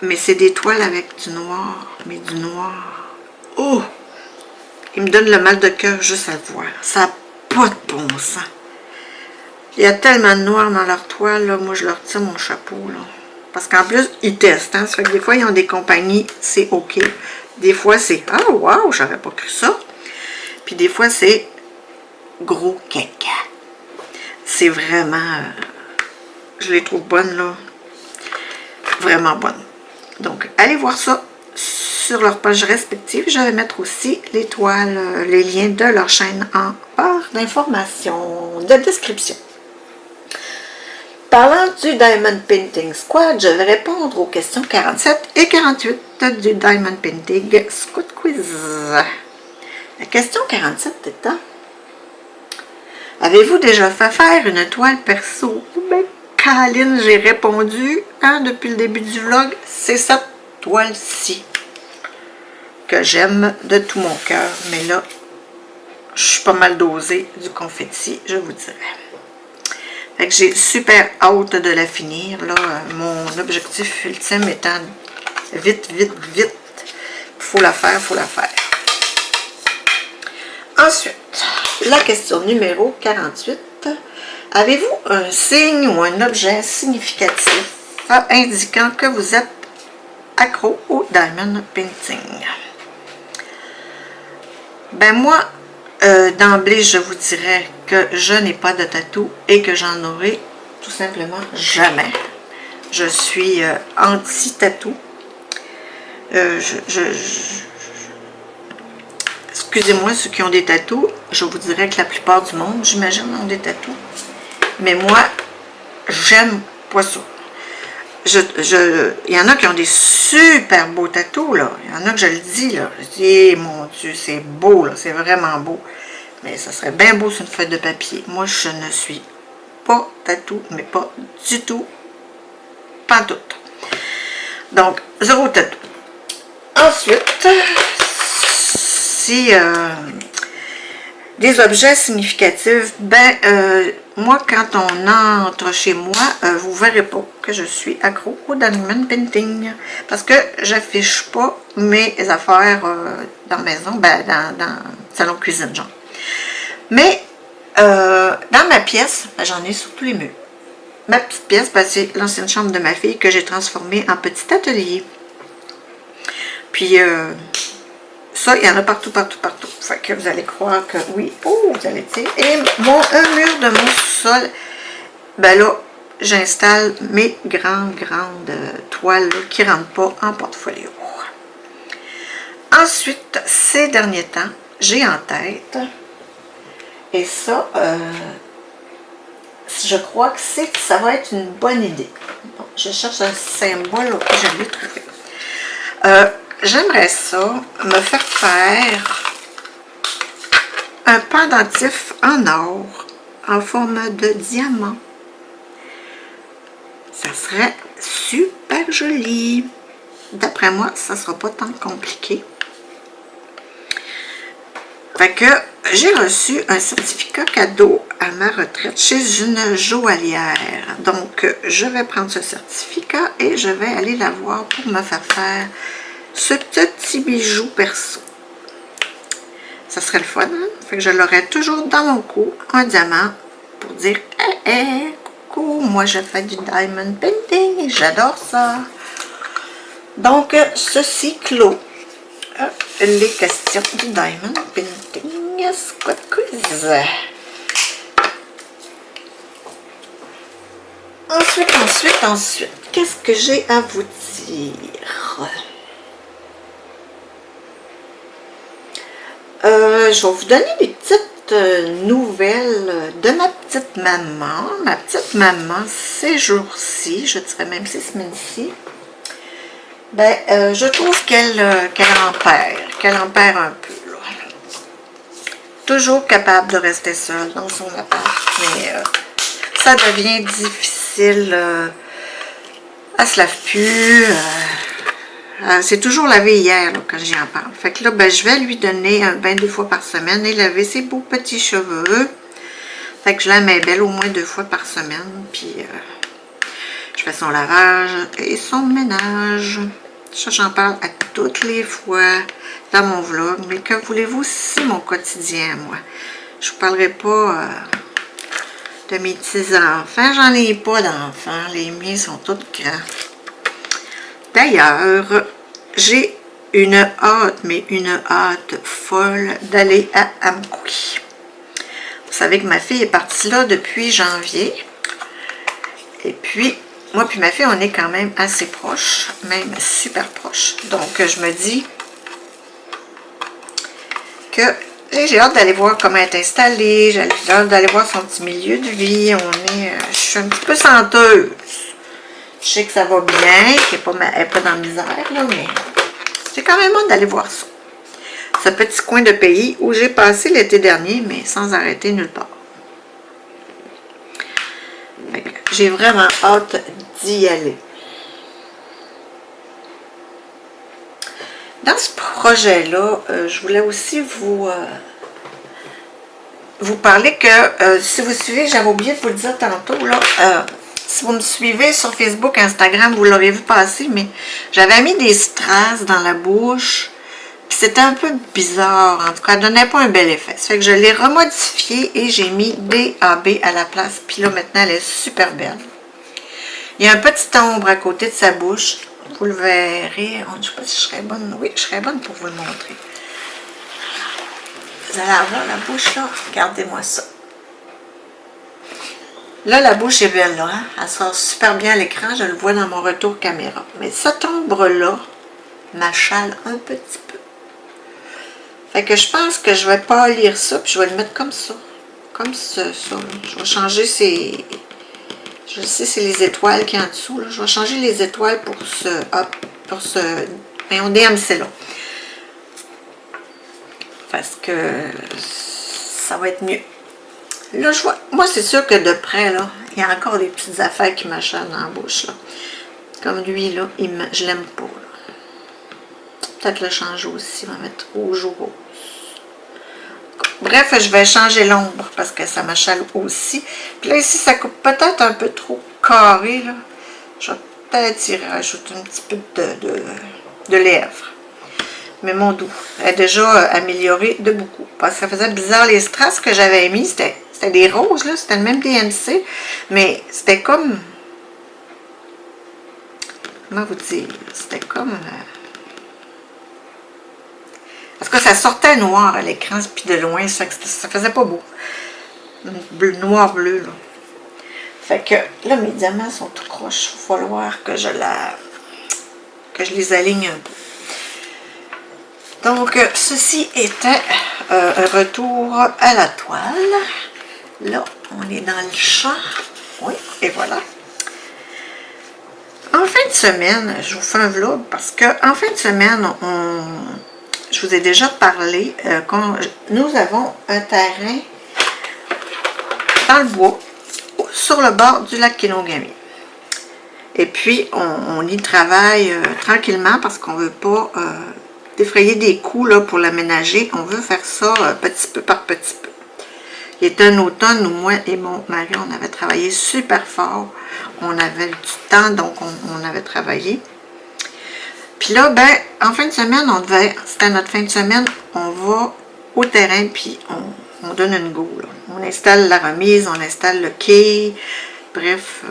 Mais c'est des toiles avec du noir. Mais du noir. Oh! Il me donne le mal de cœur juste à le voir. Ça n'a pas de bon sens. Il y a tellement de noir dans leur toile, là, moi je leur tire mon chapeau. Là. Parce qu'en plus, ils testent. Hein, ça fait que des fois, ils ont des compagnies, c'est OK. Des fois, c'est « Ah, wow, j'aurais pas cru ça. » Puis des fois, c'est « Gros caca. » C'est vraiment... je les trouve bonnes, là. Vraiment bonnes. Donc, allez voir ça sur leur page respective. Je vais mettre aussi les toiles, les liens de leur chaîne en barre d'informations, de description. Parlant du Diamond Painting Squad, je vais répondre aux questions 47 et 48 du Diamond Painting Squad Quiz. La question 47 étant: avez-vous déjà fait faire une toile perso? Ben, Caroline, j'ai répondu hein, depuis le début du vlog, c'est cette toile-ci que j'aime de tout mon cœur, mais là, je suis pas mal dosée du confetti, je vous dirais. Fait que j'ai super hâte de la finir. Là, mon objectif ultime étant vite, vite, vite. Faut la faire, faut la faire. Ensuite, la question numéro 48. Avez-vous un signe ou un objet significatif indiquant que vous êtes accro au diamond painting? Ben moi, d'emblée, je vous dirais que je n'ai pas de tatou et que j'en aurai tout simplement jamais. Je suis anti-tatou. Excusez-moi ceux qui ont des tatous, je vous dirais que la plupart du monde, j'imagine, ont des tatous. Mais moi, j'aime pas ça. Il y en a qui ont des super beaux tatous, là. Il y en a que je le dis, là. Je dis, eh, mon Dieu, c'est beau, là. C'est vraiment beau. Mais ça serait bien beau sur une feuille de papier. Moi, je ne suis pas tatou, mais pas du tout. Pas tout. Donc, zéro tatou. Ensuite, si des objets significatifs, ben, moi, quand on entre chez moi, vous verrez pas que je suis accro au diamond painting. Parce que j'affiche pas mes affaires dans la maison, ben, dans le salon de cuisine, genre. Mais, dans ma pièce, ben, j'en ai sur tous les murs. Ma petite pièce, ben, c'est l'ancienne chambre de ma fille que j'ai transformée en petit atelier. Puis, ça, il y en a partout, partout, partout. Fait que vous allez croire que oui. Oh, vous allez dire. Et un mur de mon sol, ben là, j'installe mes grandes toiles là, qui ne rentrent pas en portfolio. Ensuite, ces derniers temps, j'ai en tête, et ça, je crois que ça va être une bonne idée. Bon, je cherche un symbole que j'allais trouver. J'aimerais ça, me faire un pendentif en or, en forme de diamant. Ça serait super joli. D'après moi, ça ne sera pas tant compliqué. Fait que j'ai reçu un certificat cadeau à ma retraite chez une joaillière. Donc, je vais prendre ce certificat et je vais aller la voir pour me faire ce petit bijou perso. Ça serait le fun, hein? Fait que je l'aurai toujours dans mon cou, un diamant, pour dire « Hey, coucou, moi je fais du diamond painting et j'adore ça! » Donc, ceci clôt les questions du diamond painting squat quiz. Ensuite, qu'est-ce que j'ai à vous dire? Je vais vous donner des petites nouvelles de ma petite maman. Ma petite maman, ces jours-ci, je dirais même ces semaines-ci, ben, je trouve qu'elle empère un peu. Là. Toujours capable de rester seule dans son appart, mais ça devient difficile. Elle se lave plus. C'est toujours lavé hier là, quand j'y en parle. Fait que là, ben, je vais lui donner un bain 2 fois par semaine et laver ses beaux petits cheveux. Fait que je la mets belle au moins 2 fois par semaine. Puis je fais son lavage et son ménage. Ça, j'en parle à toutes les fois dans mon vlog. Mais que voulez-vous, c'est mon quotidien, moi. Je vous parlerai pas de mes petits-enfants. J'en ai pas d'enfants. Les miens sont tous grands. D'ailleurs, j'ai une hâte, mais une hâte folle d'aller à Amqui. Vous savez que ma fille est partie là depuis janvier. Et puis, moi puis ma fille, on est quand même assez proches, même super proches. Donc, je me dis que j'ai hâte d'aller voir comment elle est installée. J'ai hâte d'aller voir son petit milieu de vie. Je suis un petit peu senteuse. Je sais que ça va bien, qu'elle n'est pas dans la misère, là, mais j'ai quand même hâte d'aller voir ça. Ce petit coin de pays où j'ai passé l'été dernier, mais sans arrêter nulle part. J'ai vraiment hâte d'y aller. Dans ce projet-là, je voulais aussi vous parler que, si vous suivez, j'avais oublié de vous le dire tantôt, là, si vous me suivez sur Facebook, Instagram, vous l'aurez vu passer, mais j'avais mis des strass dans la bouche, puis c'était un peu bizarre, en tout cas, elle ne donnait pas un bel effet. Ça fait que je l'ai remodifié et j'ai mis DAB à la place, puis là, maintenant, elle est super belle. Il y a un petit ombre à côté de sa bouche, vous le verrez, je ne sais pas si je serais bonne, oui, je serais bonne pour vous le montrer. Vous allez avoir la bouche, là, regardez-moi ça. Là, la bouche est belle, là. Hein? Elle sort super bien à l'écran. Je le vois dans mon retour caméra. Mais cette ombre-là m'achale un petit peu. Fait que je pense que je vais pas lire ça, puis je vais le mettre comme ça. Comme ça. Je vais changer ces... Je sais, c'est les étoiles qui sont en dessous. Là. Je vais changer les étoiles pour ce... Hop, pour ce... Ben, on DMC là. Parce que ça va être mieux. Là, je vois, moi, c'est sûr que de près, là, il y a encore des petites affaires qui m'achalent dans la bouche, là. Comme lui, là, je l'aime pas, là. Peut-être le changer aussi, on va mettre rouge ou rose. Bref, je vais changer l'ombre parce que ça m'achale aussi. Puis là, ici, ça coupe peut-être un peu trop carré, là. Je vais peut-être y rajouter un petit peu de lèvres. Mais mon doux est déjà amélioré de beaucoup. Parce que ça faisait bizarre, les strass que j'avais mis, c'était des roses, là, c'était le même DMC, mais c'était comme... Comment vous dire? C'était comme... Parce que ça sortait noir à l'écran, puis de loin, ça faisait pas beau. Noir-bleu, là. Fait que là, mes diamants sont tout croches. Il va falloir que je les aligne un peu. Donc, ceci était un retour à la toile. Là, on est dans le champ. Oui, et voilà. En fin de semaine, je vous fais un vlog parce qu'en fin de semaine, je vous ai déjà parlé, nous avons un terrain dans le bois, sur le bord du lac Kinogami. Et puis, on y travaille tranquillement parce qu'on ne veut pas défrayer des coups là, pour l'aménager. On veut faire ça petit peu par petit peu. Il était un automne où moi et mon mari, on avait travaillé super fort. On avait du temps, donc on avait travaillé. Puis là, ben, en fin de semaine, c'était notre fin de semaine, on va au terrain, puis on donne une go, là. On installe la remise, on installe le quai, bref,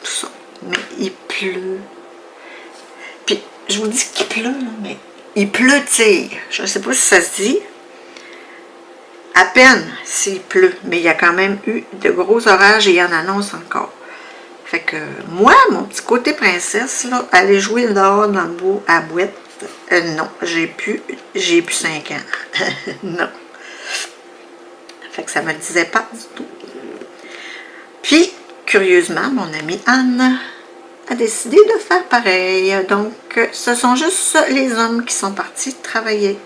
tout ça. Mais il pleut. Puis, je vous dis qu'il pleut, là, mais il pleut, tu sais, je ne sais pas si ça se dit, à peine s'il pleut, mais il y a quand même eu de gros orages et il y en annonce encore. Fait que moi, mon petit côté princesse, là, aller jouer dehors dans le bois à boîte, non, j'ai plus 5 ans. Non. Fait que ça me le disait pas du tout. Puis, curieusement, mon amie Anne a décidé de faire pareil. Donc, ce sont juste les hommes qui sont partis travailler.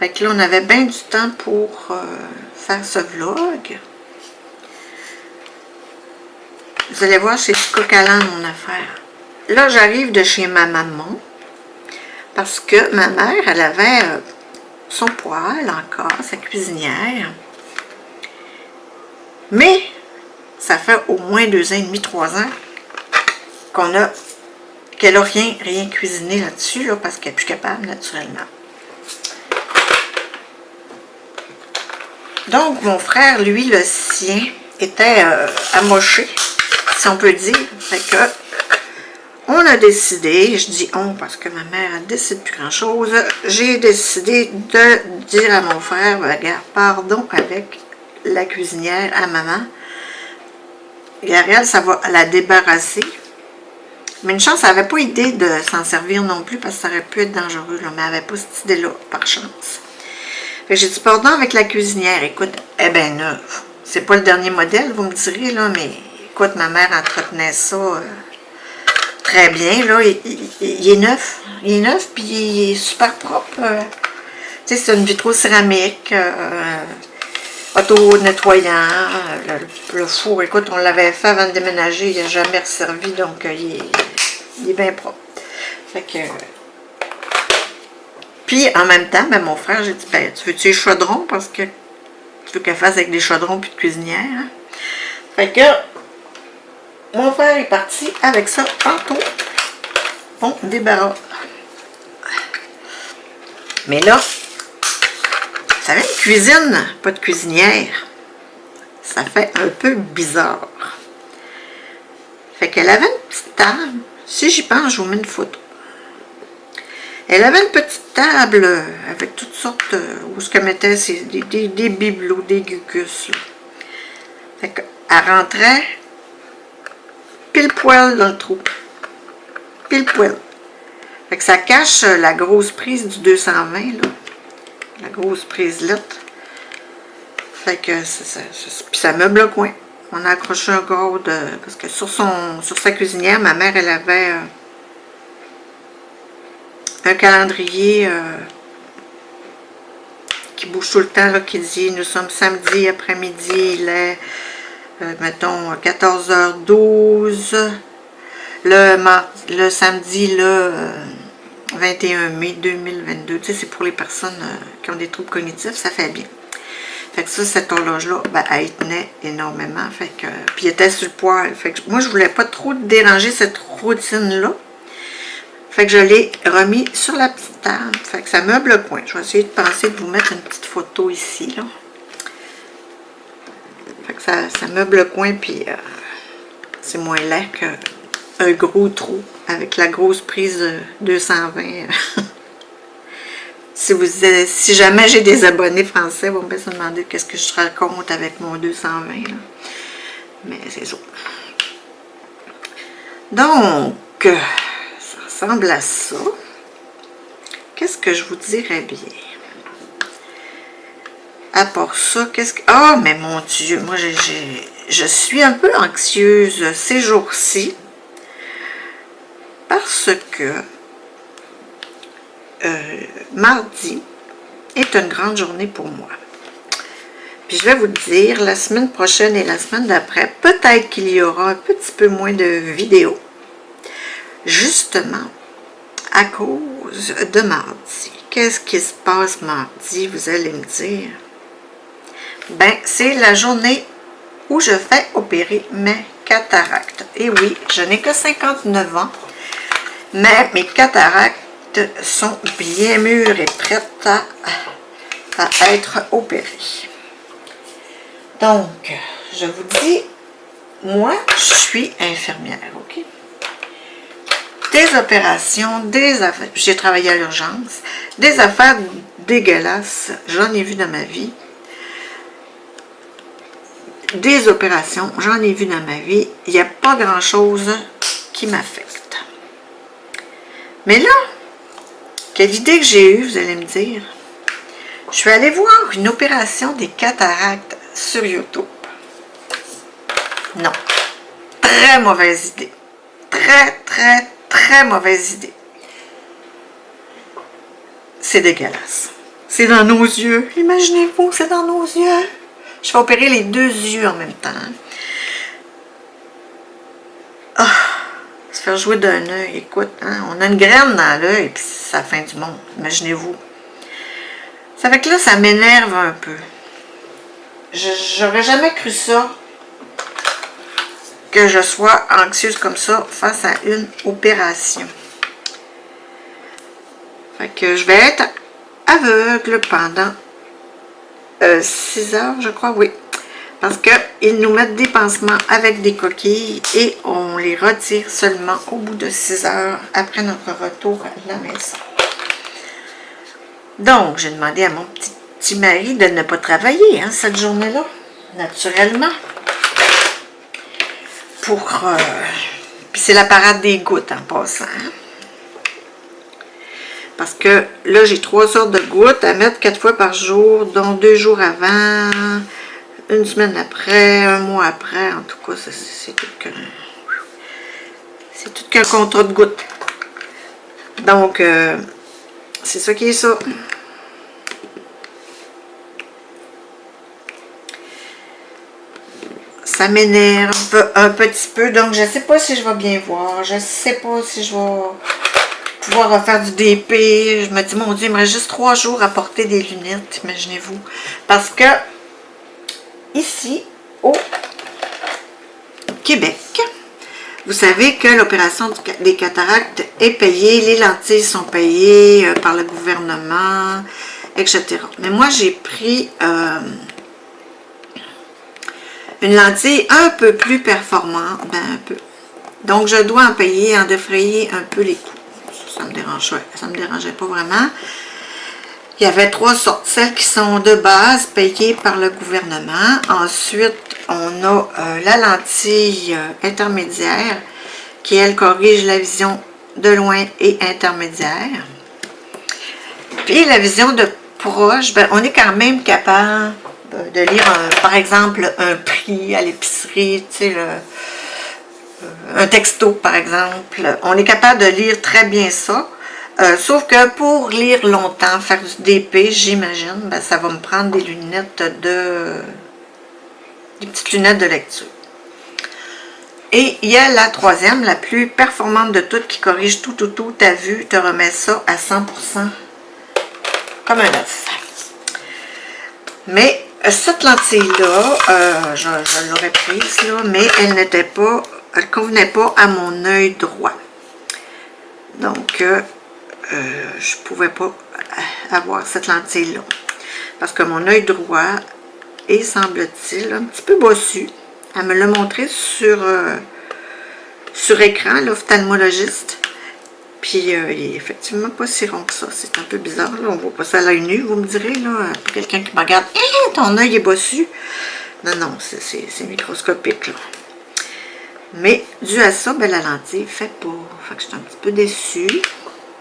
Fait que là, on avait bien du temps pour faire ce vlog. Vous allez voir, c'est du coq à l'âne, mon affaire. Là, j'arrive de chez ma maman, parce que ma mère, elle avait son poêle encore, sa cuisinière. Mais, ça fait au moins 2 ans et demi, 3 ans, qu'elle n'a rien cuisiné là-dessus, là, parce qu'elle n'est plus capable, naturellement. Donc, mon frère, lui, le sien, était amoché, si on peut dire. Fait que, on a décidé, je dis on parce que ma mère ne décide plus grand-chose, j'ai décidé de dire à mon frère, regarde, pardon avec la cuisinière à maman. Gabrielle, ça va la débarrasser. Mais une chance, elle n'avait pas idée de s'en servir non plus parce que ça aurait pu être dangereux, là, mais elle n'avait pas cette idée-là, par chance. Fait que j'ai dit, pardon avec la cuisinière, écoute, eh ben neuve. C'est pas le dernier modèle, vous me direz, là, mais écoute, ma mère entretenait ça très bien, là. Il est neuf. Il est neuf, puis il est super propre. Tu sais, c'est une vitrocéramique, auto-nettoyant, le four, écoute, on l'avait fait avant de déménager, il n'a jamais resservi, donc il est bien propre. Fait que... Puis, en même temps, ben, mon frère, j'ai dit, ben, tu veux-tu les chaudrons? Parce que tu veux qu'elle fasse avec des chaudrons puis de cuisinière. Hein? Fait que, mon frère est parti avec ça tantôt. Bon, débarras. Mais là, ça avait une cuisine, pas de cuisinière. Ça fait un peu bizarre. Fait qu'elle avait une petite table. Si j'y pense, je vous mets une photo. Elle avait une petite table avec toutes sortes, où ce qu'elle mettait, c'est des bibelots, des gugus. Là. Fait qu'elle rentrait pile poil dans le trou. Pile poil. Fait que ça cache la grosse prise du 220, là. La grosse prise lettre. Fait que puis ça meuble le coin. On a accroché un gros parce que sur sa cuisinière, ma mère, elle avait un calendrier qui bouge tout le temps, là, qui dit nous sommes samedi après-midi, il est mettons 14h12, le samedi le 21 mai 2022. Tu sais, c'est pour les personnes qui ont des troubles cognitifs, ça fait bien. Fait que ça, cette horloge-là, ben, elle tenait énormément. Fait que, puis elle était sur le poêle. Fait que moi, je voulais pas trop déranger cette routine-là. Fait que je l'ai remis sur la petite table. Fait que ça meuble le coin. Je vais essayer de penser de vous mettre une petite photo ici, là. Fait que ça meuble le coin, puis c'est moins laid qu'un gros trou avec la grosse prise de 220. Si jamais j'ai des abonnés français, vont bien se demander qu'est-ce que je raconte avec mon 220. Là. Mais c'est ça. Donc, ça ressemble à ça. Qu'est-ce que je vous dirais bien? À part ça, qu'est-ce que... Ah, mais mon Dieu, moi, je suis un peu anxieuse ces jours-ci parce que mardi est une grande journée pour moi. Puis je vais vous le dire, la semaine prochaine et la semaine d'après, peut-être qu'il y aura un petit peu moins de vidéos. Justement, à cause chose de mardi. Qu'est-ce qui se passe mardi, vous allez me dire? Ben, c'est la journée où je fais opérer mes cataractes. Et oui, je n'ai que 59 ans, mais mes cataractes sont bien mûres et prêtes à être opérées. Donc, je vous dis, moi, je suis infirmière, ok? Des opérations, des affaires, j'ai travaillé à l'urgence, des affaires dégueulasses, j'en ai vu dans ma vie. Des opérations, j'en ai vu dans ma vie, il n'y a pas grand-chose qui m'affecte. Mais là, quelle idée que j'ai eue, vous allez me dire. Je suis allée voir une opération des cataractes sur YouTube. Non. Très mauvaise idée. Très mauvaise idée. C'est dégueulasse. C'est dans nos yeux. Imaginez-vous, c'est dans nos yeux. Je vais opérer les 2 yeux en même temps. Ah, se faire jouer d'un œil, écoute, hein, on a une graine dans l'œil, puis c'est la fin du monde, imaginez-vous. Ça fait que là, ça m'énerve un peu. J'aurais jamais cru ça, que je sois anxieuse comme ça face à une opération. Fait que je vais être aveugle pendant 6 heures, je crois, oui. Parce qu'ils nous mettent des pansements avec des coquilles et on les retire seulement au bout de 6 heures après notre retour à la maison. Donc, j'ai demandé à mon petit mari de ne pas travailler hein, cette journée-là, naturellement. Puis c'est la parade des gouttes en passant. Hein. Parce que là, j'ai 3 sortes de gouttes à mettre 4 fois par jour, dont 2 jours avant, 1 semaine après, 1 mois après. En tout cas, c'est tout qu'un contrat de gouttes. Donc, c'est ça qui est ça. Ça m'énerve un petit peu. Donc, je ne sais pas si je vais bien voir. Je ne sais pas si je vais pouvoir refaire du DP. Je me dis, mon Dieu, il me reste juste 3 jours à porter des lunettes, imaginez-vous. Parce que, ici, au Québec, vous savez que l'opération des cataractes est payée, les lentilles sont payées par le gouvernement, etc. Mais moi, j'ai pris une lentille un peu plus performante, ben un peu. Donc, je dois en défrayer un peu les coûts. Ça me dérangeait pas vraiment. Il y avait 3 sortes. Celles qui sont de base payées par le gouvernement. Ensuite, on a la lentille intermédiaire qui, elle, corrige la vision de loin et intermédiaire. Puis la vision de proche, ben, on est quand même capable de lire, par exemple, un prix à l'épicerie, tu sais, un texto, par exemple. On est capable de lire très bien ça. Sauf que pour lire longtemps, faire du DP, j'imagine, ben, ça va me prendre des lunettes des petites lunettes de lecture. Et il y a la troisième, la plus performante de toutes, qui corrige tout, ta vue, te remet ça à 100% comme un œuf. Mais cette lentille-là, je l'aurais prise, là, mais elle n'était pas, elle convenait pas à mon œil droit. Donc, je pouvais pas avoir cette lentille-là. Parce que mon œil droit est, semble-t-il, un petit peu bossu. Elle me l'a montré sur écran, l'ophtalmologiste. Puis, il est effectivement pas si rond que ça. C'est un peu bizarre, là. On voit pas ça à l'œil nu, vous me direz, là. Pour quelqu'un qui me regarde, hey, ton œil est bossu. Non, non, c'est microscopique, là. Mais, dû à ça, ben, la lentille fait pas. Fait que je suis un petit peu déçue.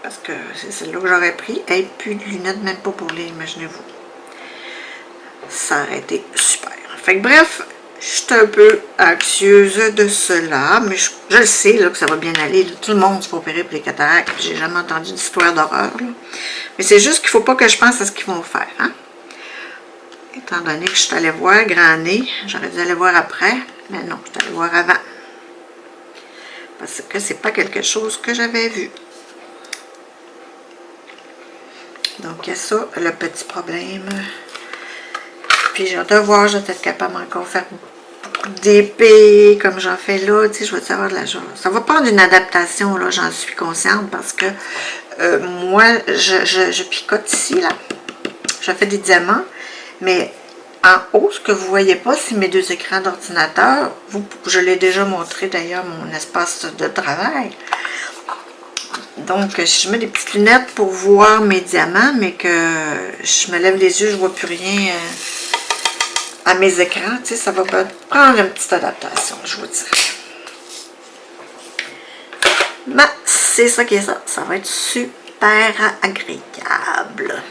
Parce que c'est celle-là que j'aurais pris. Et puis de lunettes, même pas pour les, imaginez-vous. Ça aurait été super. Fait que bref, je suis un peu anxieuse de cela. Mais je le sais là, que ça va bien aller. Là. Tout le monde se fait opérer pour les cataractes. J'ai jamais entendu d'histoire d'horreur. Mais c'est juste qu'il ne faut pas que je pense à ce qu'ils vont faire. Hein? Étant donné que je suis allée voir Grand Nez, j'aurais dû aller voir après. Mais non, je suis allée voir avant. Parce que c'est pas quelque chose que j'avais vu. Donc, il y a ça, le petit problème. Puis, j'ai hâte de voir, je vais être capable encore faire beaucoup d'épées, comme j'en fais là. Tu sais, je vais savoir de la chose. Ça va prendre une adaptation, là, j'en suis consciente, parce que moi, je picote ici, là. Je fais des diamants, mais en haut, ce que vous ne voyez pas, c'est mes deux écrans d'ordinateur. Je l'ai déjà montré, d'ailleurs, mon espace de travail. Donc, je mets des petites lunettes pour voir mes diamants, mais que je me lève les yeux, je ne vois plus rien à mes écrans. Tu sais, ça va prendre une petite adaptation, je vous dirais. Mais c'est ça qui est ça. Ça va être super agréable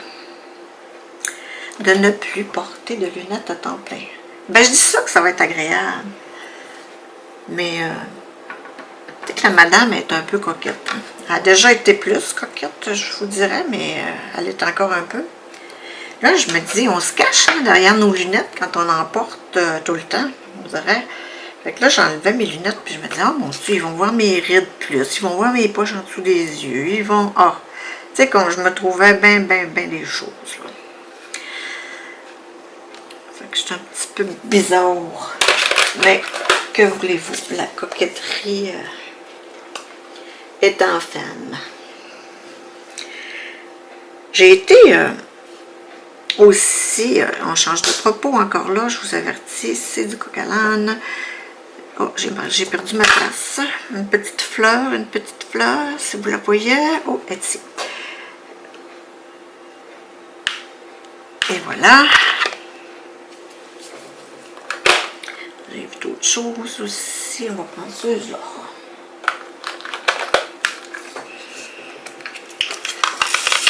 de ne plus porter de lunettes à temps plein. Ben, je dis ça que ça va être agréable. Mais, peut-être que la madame est un peu coquette. Hein? Elle a déjà été plus coquette, je vous dirais, mais elle est encore un peu. Là, je me dis, on se cache hein, derrière nos lunettes quand on en porte tout le temps, on dirait. Fait que là, j'enlevais mes lunettes, puis je me disais, oh mon Dieu, ils vont voir mes rides plus, ils vont voir mes poches en dessous des yeux, ils vont... Ah, tu sais, quand je me trouvais bien des choses, là. Fait que j'étais un petit peu bizarre. Mais, que voulez-vous, la coquetterie est en femme. J'ai été... aussi, on change de propos encore là, je vous avertis, c'est du coq à l'âne. Oh, j'ai perdu ma place. Une petite fleur, si vous la voyez. Oh, elle est ici. Et voilà. J'ai vu d'autres choses aussi. On va prendre ceux-là.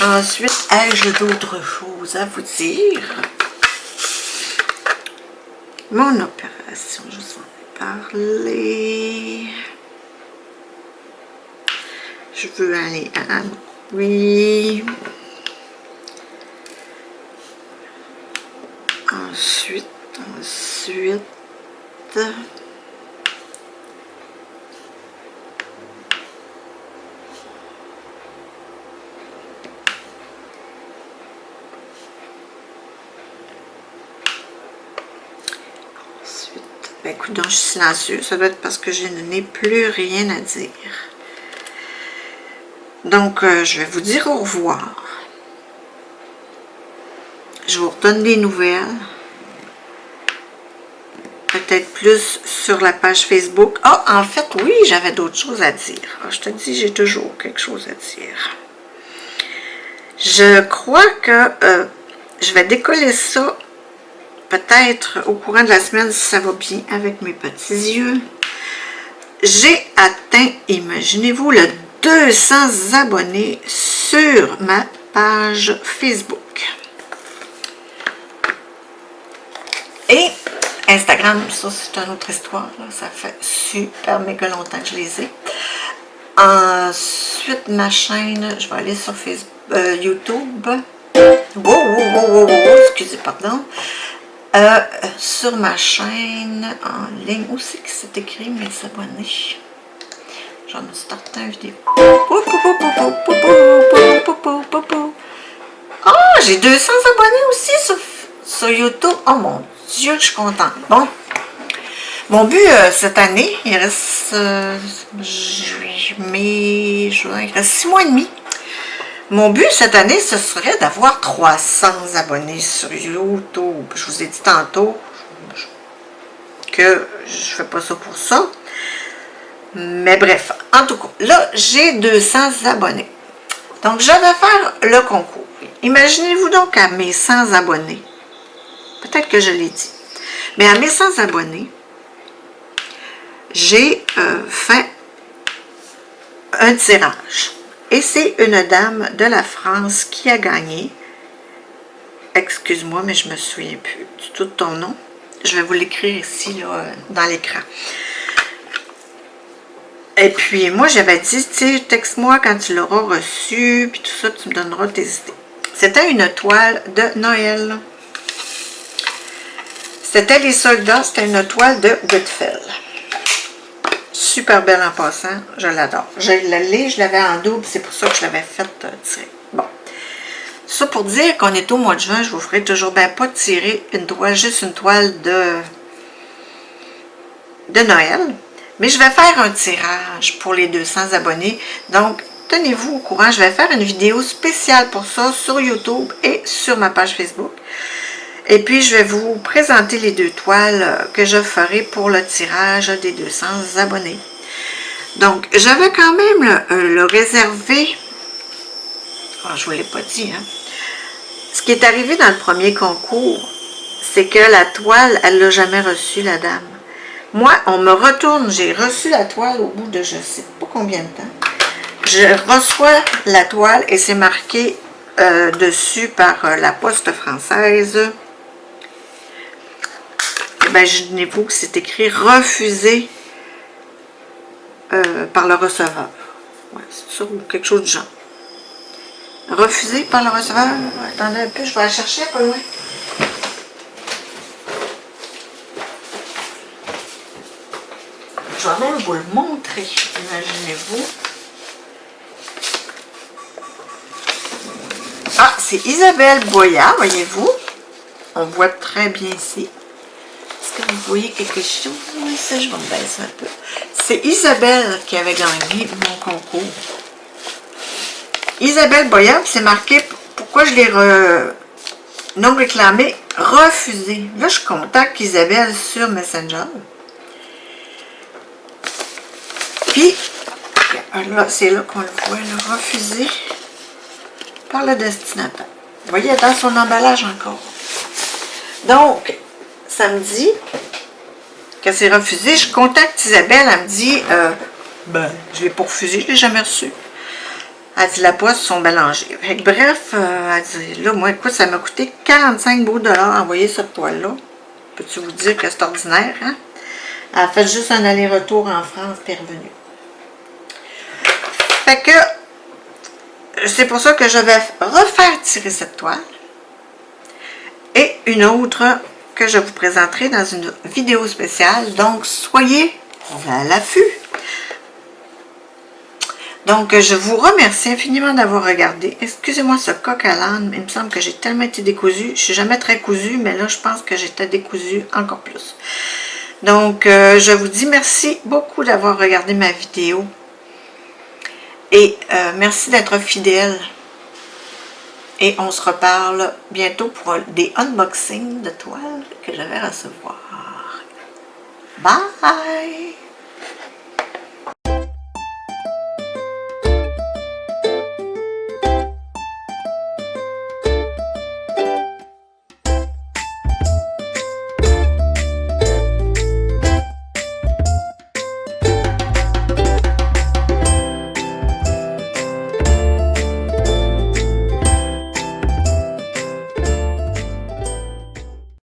Ensuite, ai-je d'autres choses à vous dire? Mon opération, je vous en ai parlé. Je veux aller à oui. Ensuite. Ben écoute, donc je suis silencieuse. Ça doit être parce que je n'ai plus rien à dire. Donc, je vais vous dire au revoir. Je vous redonne des nouvelles. Peut-être plus sur la page Facebook. Ah, en fait, oui, j'avais d'autres choses à dire. Ah, je te dis, j'ai toujours quelque chose à dire. Je crois que je vais décoller ça peut-être au courant de la semaine si ça va bien avec mes petits yeux. J'ai atteint, imaginez-vous, le 200 abonnés sur ma page Facebook. Et Instagram, ça c'est une autre histoire. Là. Ça fait super méga longtemps que je les ai. Ensuite, ma chaîne, je vais aller sur Facebook, YouTube. Wow, excusez, pardon. Sur ma chaîne en ligne, où c'est que c'est écrit mes abonnés? J'en ai starté une vidéo. Ah, j'ai 200 abonnés aussi sur YouTube. Oh mon Dieu, je suis contente. Bon, mon but cette année, il reste mai, juin, il reste 6 mois et demi. Mon but cette année, ce serait d'avoir 300 abonnés sur YouTube. Je vous ai dit tantôt que je ne fais pas ça pour ça. Mais bref, en tout cas, là, j'ai 200 abonnés. Donc, je vais faire le concours. Imaginez-vous donc à mes 100 abonnés. Peut-être que je l'ai dit. Mais à mes 100 abonnés, j'ai fait un tirage. Et c'est une dame de la France qui a gagné. Excuse-moi, mais je me souviens plus du tout de ton nom. Je vais vous l'écrire ici, là, dans l'écran. Et puis, moi, j'avais dit, tu sais, texte-moi quand tu l'auras reçu, puis tout ça, tu me donneras tes idées. C'était une toile de Noël. C'était les soldats, c'était une toile de Goodfellow. Super belle en passant, je l'adore. Je l'avais en double, c'est pour ça que je l'avais faite tirer. Bon. Ça pour dire qu'on est au mois de juin, je vous ferai toujours bien pas tirer une toile, juste une toile de Noël. Mais je vais faire un tirage pour les 200 abonnés. Donc, tenez-vous au courant. Je vais faire une vidéo spéciale pour ça sur YouTube et sur ma page Facebook. Et puis, je vais vous présenter les 2 toiles que je ferai pour le tirage des 200 abonnés. Donc, j'avais quand même le réservé. Oh, je ne vous l'ai pas dit, hein. Ce qui est arrivé dans le premier concours, c'est que la toile, elle ne l'a jamais reçue, la dame. Moi, on me retourne, j'ai reçu la toile au bout de je ne sais pas combien de temps. Je reçois la toile et c'est marqué dessus par la Poste française. Imaginez-vous que c'est écrit « Refusé par le receveur ». Ouais, c'est ça ou quelque chose de genre. Refusé par le receveur. Attendez un peu, je vais la chercher un peu loin. Je vais même vous le montrer, imaginez-vous. Ah, c'est Isabelle Boyard, voyez-vous. On voit très bien ici. Est-ce que vous voyez quelque chose? Oui, ça, je vais me baisser un peu. C'est Isabelle qui avait gagné mon concours. Isabelle Boyard, c'est marqué, pourquoi je l'ai non réclamé, refusé. Là, je contacte Isabelle sur Messenger. Puis, là, c'est là qu'on le voit, là, refusé par le destinataire. Vous voyez, dans son emballage encore. Donc, ça me dit que c'est refusé. Je contacte Isabelle, elle me dit, je l'ai pas refusé, je l'ai jamais reçu. Elle dit, la poste sont mélangées. Bref, elle dit, là, moi, écoute, ça m'a coûté 45 beaux dollars envoyer cette toile-là. Peux-tu vous dire que c'est ordinaire, hein? Elle a fait juste un aller-retour en France, puis revenu. Fait que, c'est pour ça que je vais refaire tirer cette toile. Et une autre que je vous présenterai dans une vidéo spéciale. Donc, soyez à l'affût. Donc, je vous remercie infiniment d'avoir regardé. Excusez-moi ce coq à l'âne. Il me semble que j'ai tellement été décousue. Je ne suis jamais très cousue, mais là, je pense que j'étais décousue encore plus. Donc, je vous dis merci beaucoup d'avoir regardé ma vidéo. Et merci d'être fidèle. Et on se reparle bientôt pour des unboxings de toiles que je vais recevoir. Bye!